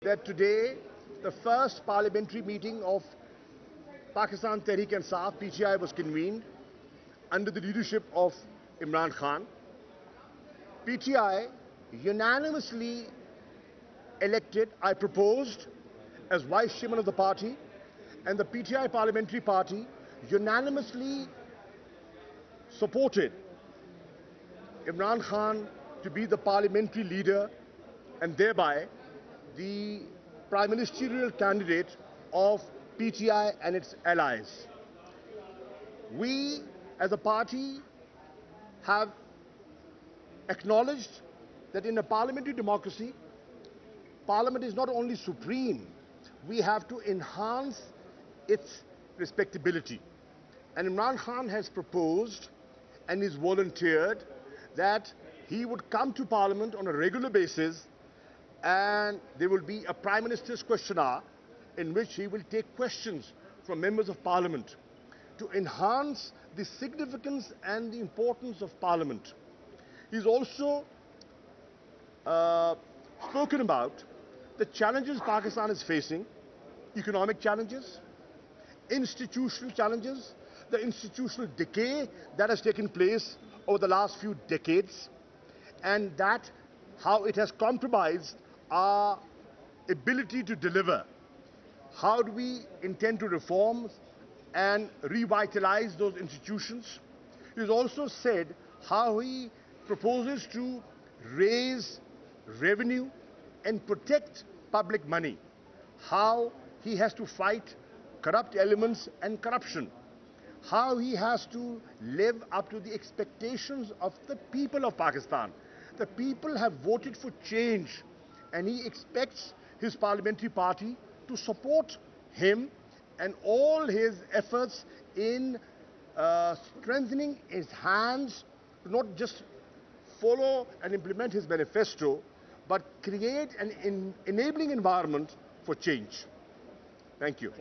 that today the first parliamentary meeting of Pakistan Tehreek-e-Insaf (PTI) was convened under the leadership of Imran Khan. PTI unanimously elected, I proposed as Vice Chairman of the party, and the PTI Parliamentary Party unanimously supported Imran Khan to be the parliamentary leader and thereby the prime ministerial candidate of PTI and its allies. We, as a party, have acknowledged that in a parliamentary democracy, Parliament is not only supreme, we have to enhance its respectability. And Imran Khan has proposed and is volunteered that he would come to Parliament on a regular basis, and there will be a Prime Minister's questionnaire in which he will take questions from members of Parliament to enhance the significance and the importance of Parliament. He's also spoken about the challenges Pakistan is facing: economic challenges, institutional challenges, the institutional decay that has taken place over the last few decades, and that how it has compromised our ability to deliver. How do we intend to reform and revitalize those institutions? He has also said how he proposes to raise revenue and protect public money, how he has to fight corrupt elements and corruption, how he has to live up to the expectations of the people of Pakistan. The people have voted for change, and he expects his parliamentary party to support him and all his efforts in strengthening his hands to not just follow and implement his manifesto, but create an enabling environment for change. Thank you.